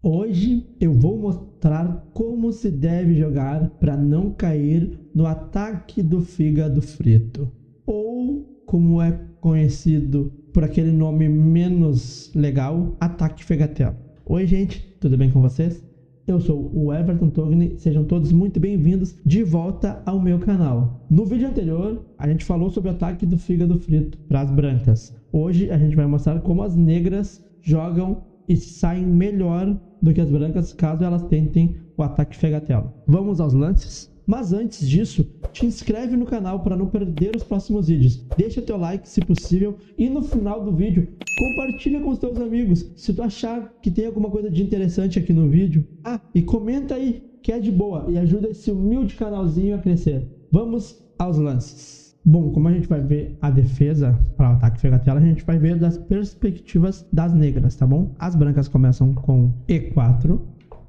Hoje eu vou mostrar como se deve jogar para não cair no ataque do fígado frito, ou como é conhecido por aquele nome menos legal, ataque fegatelo. Oi gente, tudo bem com vocês? Eu sou o Everton Togni, sejam todos muito bem-vindos de volta ao meu canal. No vídeo anterior, a gente falou sobre o ataque do fígado frito para as brancas. Hoje a gente vai mostrar como as negras jogam e saem melhor do que as brancas caso elas tentem o ataque fegatelo. Vamos aos lances? Mas antes disso, te inscreve no canal para não perder os próximos vídeos. Deixa teu like se possível e no final do vídeo, compartilha com os teus amigos se tu achar que tem alguma coisa de interessante aqui no vídeo. E comenta aí que é de boa e ajuda esse humilde canalzinho a crescer. Vamos aos lances. Bom, como a gente vai ver a defesa para o ataque fegatelo, a gente vai ver das perspectivas das negras, tá bom? As brancas começam com E4,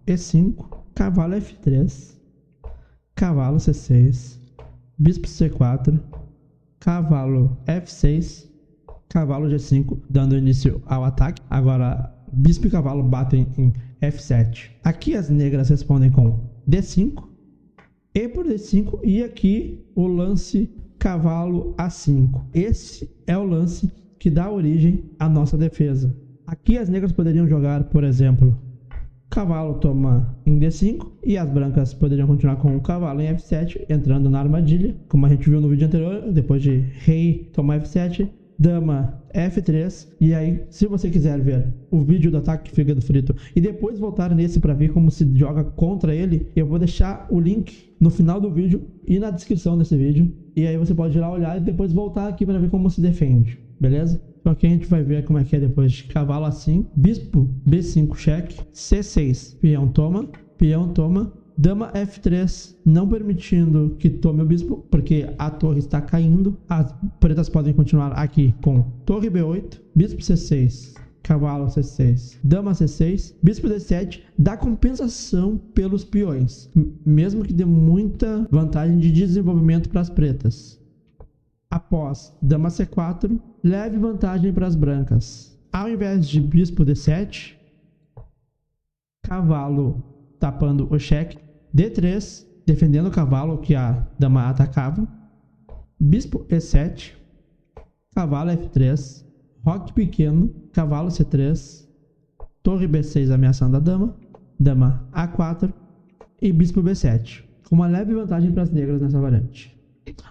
E5, cavalo F3, cavalo C6, bispo C4, cavalo F6, cavalo G5, dando início ao ataque. Agora, bispo e cavalo batem em F7. Aqui as negras respondem com D5, E por D5 e aqui o lance cavalo A5. Esse é o lance que dá origem à nossa defesa. Aqui as negras poderiam jogar, por exemplo, cavalo toma em D5 e as brancas poderiam continuar com o cavalo em F7, entrando na armadilha, como a gente viu no vídeo anterior, depois de rei tomar F7, dama F3, e aí, se você quiser ver o vídeo do ataque fígado frito e depois voltar nesse para ver como se joga contra ele, eu vou deixar o link no final do vídeo e na descrição desse vídeo, e aí você pode ir lá olhar e depois voltar aqui para ver como se defende, beleza? Então aqui a gente vai ver como é que é depois de cavalo A5, bispo B5 cheque, C6, peão toma, dama F3, não permitindo que tome o bispo, porque a torre está caindo. As pretas podem continuar aqui com torre B8, bispo C6, cavalo C6, dama C6, bispo D7, dá compensação pelos peões, mesmo que dê muita vantagem de desenvolvimento para as pretas. Após dama C4, leve vantagem para as brancas. Ao invés de bispo D7, cavalo tapando o cheque, D3, defendendo o cavalo que a dama atacava, bispo E7, cavalo F3, roque pequeno, cavalo C3, torre B6 ameaçando a dama, dama A4 e bispo B7, com uma leve vantagem para as negras nessa variante.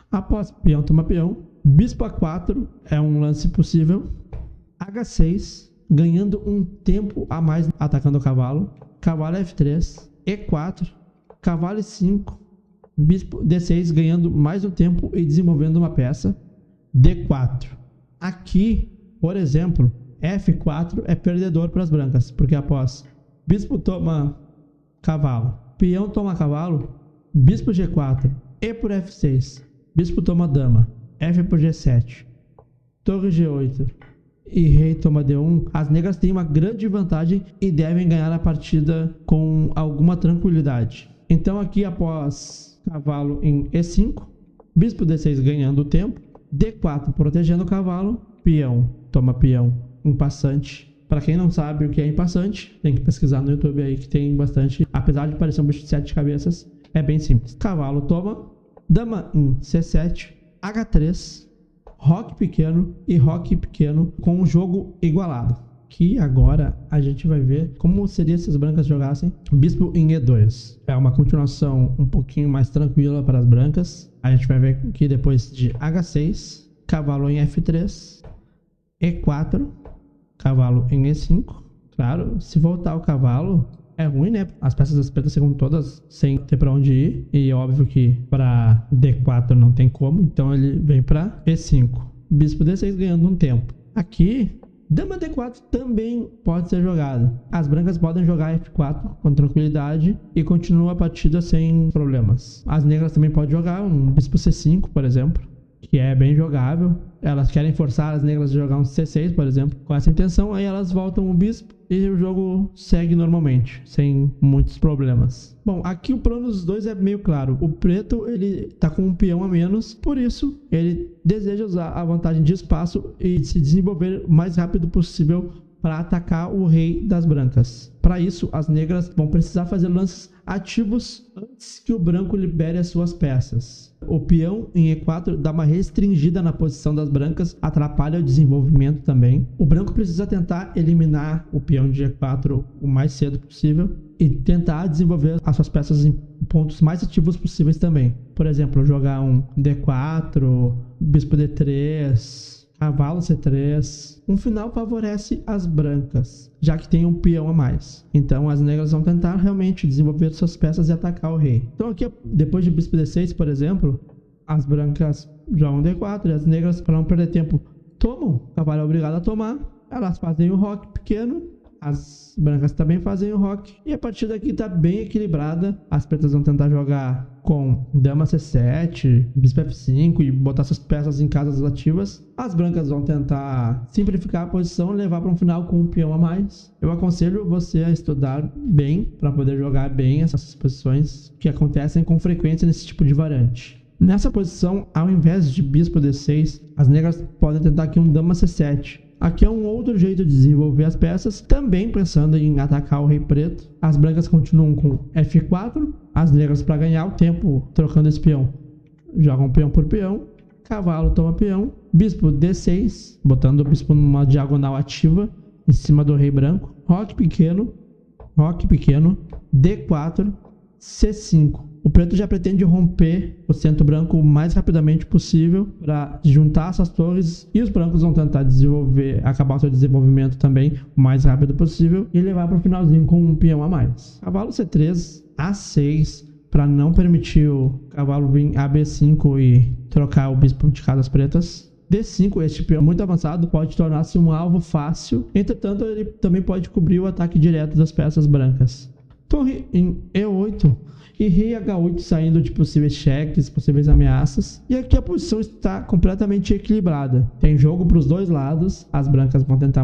Após peão toma peão, bispo A4 é um lance possível, H6, ganhando um tempo a mais atacando o cavalo, cavalo F3, E4, cavalo E5, bispo D6 ganhando mais um tempo e desenvolvendo uma peça, D4. Aqui, por exemplo, F4 é perdedor para as brancas, porque após bispo toma cavalo, peão toma cavalo, bispo G4, E por F6, bispo toma dama, F por G7, torre G8 e rei toma D1, as negras têm uma grande vantagem e devem ganhar a partida com alguma tranquilidade. Então aqui após cavalo em E5, bispo D6 ganhando o tempo, D4 protegendo o cavalo, peão toma peão em passante. Para quem não sabe o que é em passante, tem que pesquisar no YouTube aí que tem bastante, apesar de parecer um bicho de 7 cabeças, é bem simples. Cavalo toma, dama em C7, H3, roque pequeno e roque pequeno com um jogo igualado. Que agora a gente vai ver como seria se as brancas jogassem bispo em E2. É uma continuação um pouquinho mais tranquila para as brancas. A gente vai ver que depois de H6, cavalo em F3, E4, cavalo em E5. Claro, se voltar o cavalo é ruim, né? As peças das pretas ficam todas sem ter para onde ir. E é óbvio que para D4 não tem como. Então ele vem para E5. Bispo D6 ganhando um tempo. Aqui, dama D4 também pode ser jogada. As brancas podem jogar F4 com tranquilidade e continua a partida sem problemas. As negras também podem jogar um bispo C5, por exemplo, que é bem jogável. Elas querem forçar as negras a jogar um C6, por exemplo, com essa intenção, aí elas voltam o bispo e o jogo segue normalmente, sem muitos problemas. Bom, aqui o plano dos dois é meio claro. O preto, ele tá com um peão a menos, por isso ele deseja usar a vantagem de espaço e se desenvolver o mais rápido possível para atacar o rei das brancas. Para isso, as negras vão precisar fazer lances ativos antes que o branco libere as suas peças. O peão em E4 dá uma restringida na posição das brancas, atrapalha o desenvolvimento também. O branco precisa tentar eliminar o peão de E4 o mais cedo possível e tentar desenvolver as suas peças em pontos mais ativos possíveis também. Por exemplo, jogar um D4, bispo D3... cavalo C3. Um final favorece as brancas, já que tem um peão a mais. Então as negras vão tentar realmente desenvolver suas peças e atacar o rei. Então aqui, depois de bispo D6, por exemplo, as brancas jogam D4 e as negras, para não perder tempo, tomam. O cavalo é obrigado a tomar. Elas fazem o roque pequeno. As brancas também fazem o roque. E a partida aqui está bem equilibrada. As pretas vão tentar jogar com dama C7, bispo F5 e botar suas peças em casas ativas. As brancas vão tentar simplificar a posição e levar para um final com um peão a mais. Eu aconselho você a estudar bem para poder jogar bem essas posições que acontecem com frequência nesse tipo de variante. Nessa posição, ao invés de bispo D6, as negras podem tentar aqui um dama C7. Aqui é um outro jeito de desenvolver as peças, também pensando em atacar o rei preto. As brancas continuam com F4, as negras, para ganhar o tempo trocando esse peão, jogam peão por peão, cavalo toma peão, bispo D6, botando o bispo numa diagonal ativa em cima do rei branco, roque pequeno, D4, C5. O preto já pretende romper o centro branco o mais rapidamente possível para juntar essas torres, e os brancos vão tentar acabar o seu desenvolvimento também o mais rápido possível e levar para o finalzinho com um peão a mais. Cavalo C3, A6, para não permitir o cavalo vir a B5 e trocar o bispo de casas pretas. D5, este peão muito avançado, pode tornar-se um alvo fácil, entretanto ele também pode cobrir o ataque direto das peças brancas. Torre em E8 e rei H8 saindo de possíveis cheques, possíveis ameaças. E aqui a posição está completamente equilibrada. Tem jogo para os dois lados. As brancas vão tentar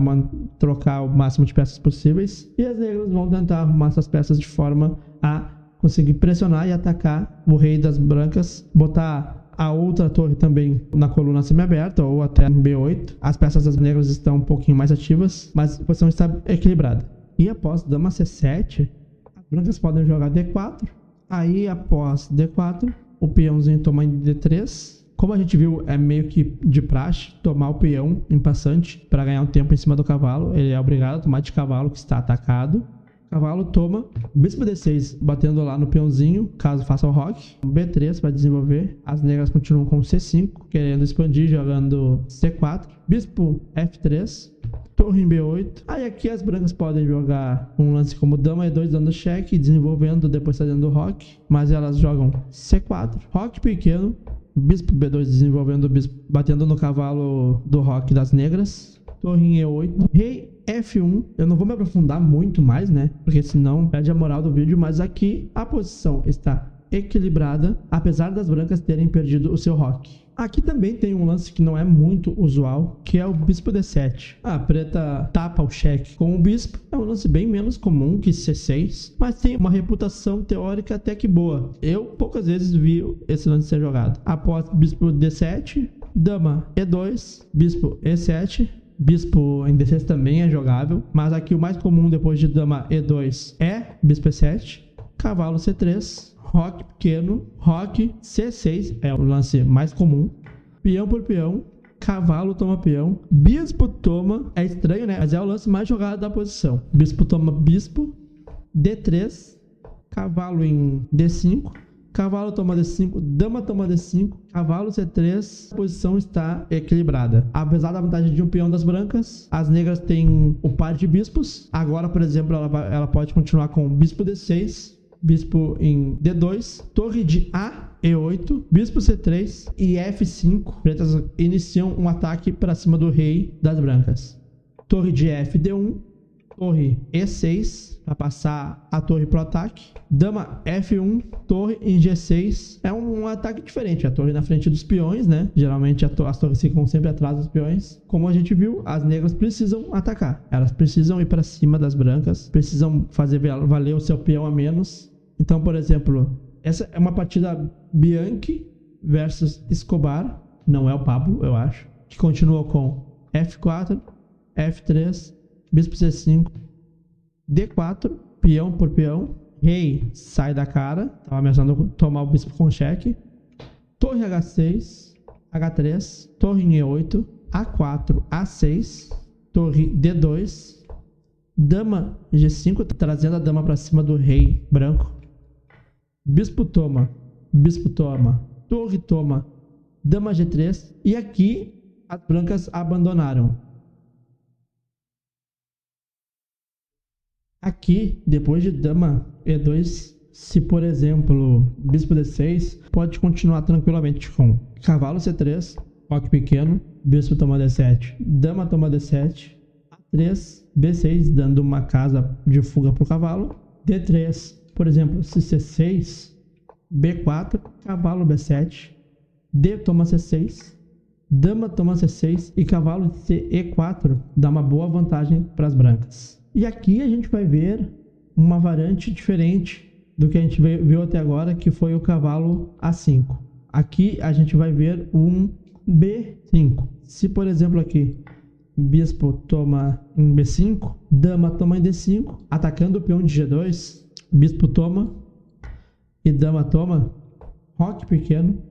trocar o máximo de peças possíveis e as negras vão tentar arrumar essas peças de forma a conseguir pressionar e atacar o rei das brancas, botar a outra torre também na coluna semi-aberta ou até no B8. As peças das negras estão um pouquinho mais ativas, mas a posição está equilibrada. E após dama C7, as brancas podem jogar D4. Aí, após D4, o peãozinho toma em D3. Como a gente viu, é meio que de praxe tomar o peão em passante para ganhar um tempo em cima do cavalo. Ele é obrigado a tomar de cavalo que está atacado. Cavalo toma, bispo D6 batendo lá no peãozinho, caso faça o roque. B3 para desenvolver. As negras continuam com C5, querendo expandir, jogando C4. Bispo F3. Torre em B8. Aí aqui as brancas podem jogar um lance como dama E2 dando cheque, desenvolvendo, depois fazendo roque. Mas elas jogam C4. Roque pequeno. Bispo B2 desenvolvendo o bispo, batendo no cavalo do roque das negras. Torre em E8. Rei F1. Eu não vou me aprofundar muito mais, né? Porque senão perde a moral do vídeo. Mas aqui a posição está equilibrada, apesar das brancas terem perdido o seu roque. Aqui também tem um lance que não é muito usual, que é o bispo D7. A preta tapa o cheque com o bispo. É um lance bem menos comum que C6, mas tem uma reputação teórica até que boa. Eu poucas vezes vi esse lance ser jogado. Após bispo D7, dama E2, bispo E7. Bispo em D6 também é jogável, mas aqui o mais comum depois de dama E2 é bispo E7, cavalo C3, roque pequeno, roque C6 é o lance mais comum, peão por peão, cavalo toma peão, bispo toma, é estranho, né? Mas é o lance mais jogado da posição. Bispo toma bispo, D3, cavalo em D5, cavalo toma D5, dama toma D5, cavalo C3, a posição está equilibrada. Apesar da vantagem de um peão das brancas, as negras têm o par de bispos. Agora, por exemplo, ela pode continuar com bispo D6, bispo em D2, torre de A, E8, bispo C3 e F5. Pretas iniciam um ataque para cima do rei das brancas. Torre de F, D1, torre E6 para passar a torre pro ataque. Dama F1, torre em G6. É um ataque diferente. A torre na frente dos peões, né? Geralmente as torres ficam sempre atrás dos peões. Como a gente viu, as negras precisam atacar. Elas precisam ir para cima das brancas. Precisam fazer valer o seu peão a menos. Então, por exemplo, essa é uma partida Bianchi versus Escobar. Não é o Pablo, eu acho. Que continua com F4, F3, bispo C5, D4, peão por peão, rei sai da cara, tava ameaçando tomar o bispo com cheque, torre H6, H3, torre em E8, A4, A6, torre D2, dama G5, trazendo a dama para cima do rei branco, bispo toma, torre toma, dama G3, e aqui as brancas abandonaram. Aqui, depois de dama E2, se por exemplo bispo D6, pode continuar tranquilamente com cavalo C3, roque pequeno, bispo toma D7, dama toma D7, A3, B6, dando uma casa de fuga para o cavalo, D3, por exemplo, se C6, B4, cavalo B7, D toma C6, dama toma C6 e cavalo E4 dá uma boa vantagem para as brancas. E aqui a gente vai ver uma variante diferente do que a gente viu até agora, que foi o cavalo A5. Aqui a gente vai ver um B5. Se por exemplo aqui bispo toma em B5, dama toma em D5, atacando o peão de G2, bispo toma e dama toma, roque pequeno,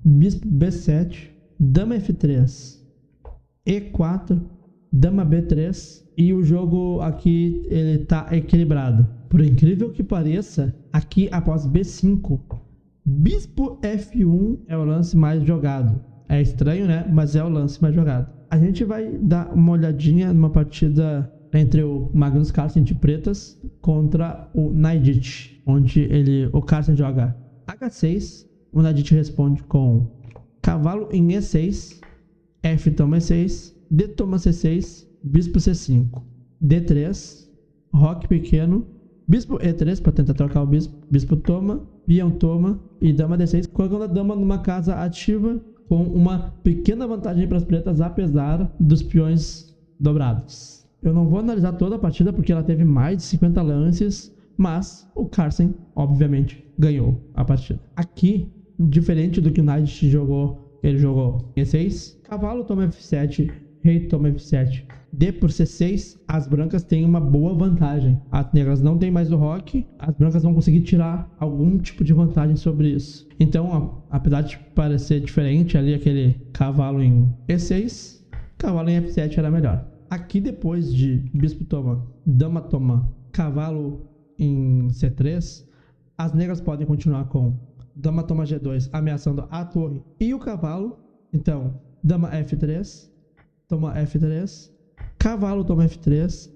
bispo B7, dama F3, E4, dama B3, e o jogo aqui ele tá equilibrado. Por incrível que pareça, aqui após B5, bispo F1 é o lance mais jogado. É estranho, né? Mas é o lance mais jogado. A gente vai dar uma olhadinha numa partida entre o Magnus Carlsen de pretas contra o Naidit, onde o Carlsen joga H6, o Naidit responde com cavalo em E6, F toma E6, D toma C6, bispo C5, D3, roque pequeno, bispo E3 para tentar trocar o bispo toma, peão toma e dama D6, colocando a dama numa casa ativa com uma pequena vantagem para as pretas, apesar dos peões dobrados. Eu não vou analisar toda a partida porque ela teve mais de 50 lances, mas o Carlsen, obviamente, ganhou a partida. Aqui, diferente do que o Knight jogou, ele jogou E6, cavalo toma F7, rei toma F7, D por C6, as brancas têm uma boa vantagem. As negras não têm mais o roque, as brancas vão conseguir tirar algum tipo de vantagem sobre isso. Então, apesar de parecer diferente ali aquele cavalo em E6, cavalo em F7 era melhor. Aqui depois de bispo toma, dama toma, cavalo em C3, as negras podem continuar com dama toma G2, ameaçando a torre e o cavalo. Então, dama F3, toma F3, cavalo toma F3,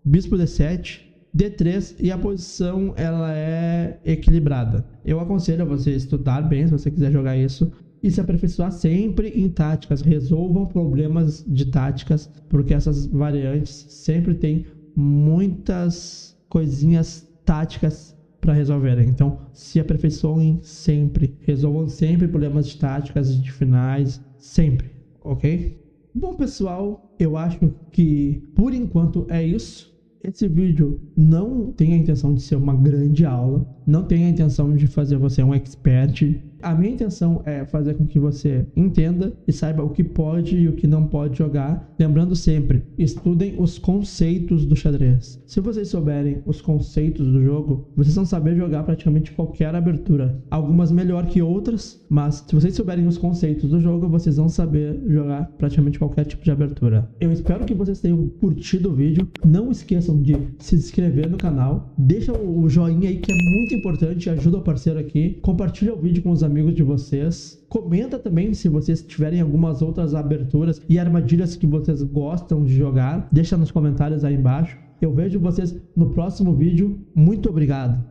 bispo D7, D3, e a posição ela é equilibrada. Eu aconselho a você estudar bem se você quiser jogar isso e se aperfeiçoar sempre em táticas. Resolvam problemas de táticas, porque essas variantes sempre tem muitas coisinhas táticas para resolverem. Então, se aperfeiçoem sempre, resolvam sempre problemas de táticas e de finais, sempre, ok? Bom, pessoal, eu acho que por enquanto é isso. Esse vídeo não tem a intenção de ser uma grande aula, não tem a intenção de fazer você um expert. A minha intenção é fazer com que você entenda e saiba o que pode e o que não pode jogar. Lembrando sempre, estudem os conceitos do xadrez. Se vocês souberem os conceitos do jogo, vocês vão saber jogar praticamente qualquer abertura. Algumas melhor que outras, mas se vocês souberem os conceitos do jogo, vocês vão saber jogar praticamente qualquer tipo de abertura. Eu espero que vocês tenham curtido o vídeo. Não esqueçam de se inscrever no canal. Deixa o joinha aí que é muito importante, ajuda o parceiro aqui. Compartilha o vídeo com os amigos de vocês. Comenta também se vocês tiverem algumas outras aberturas e armadilhas que vocês gostam de jogar. Deixa nos comentários aí embaixo. Eu vejo vocês no próximo vídeo. Muito obrigado.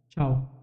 Tchau.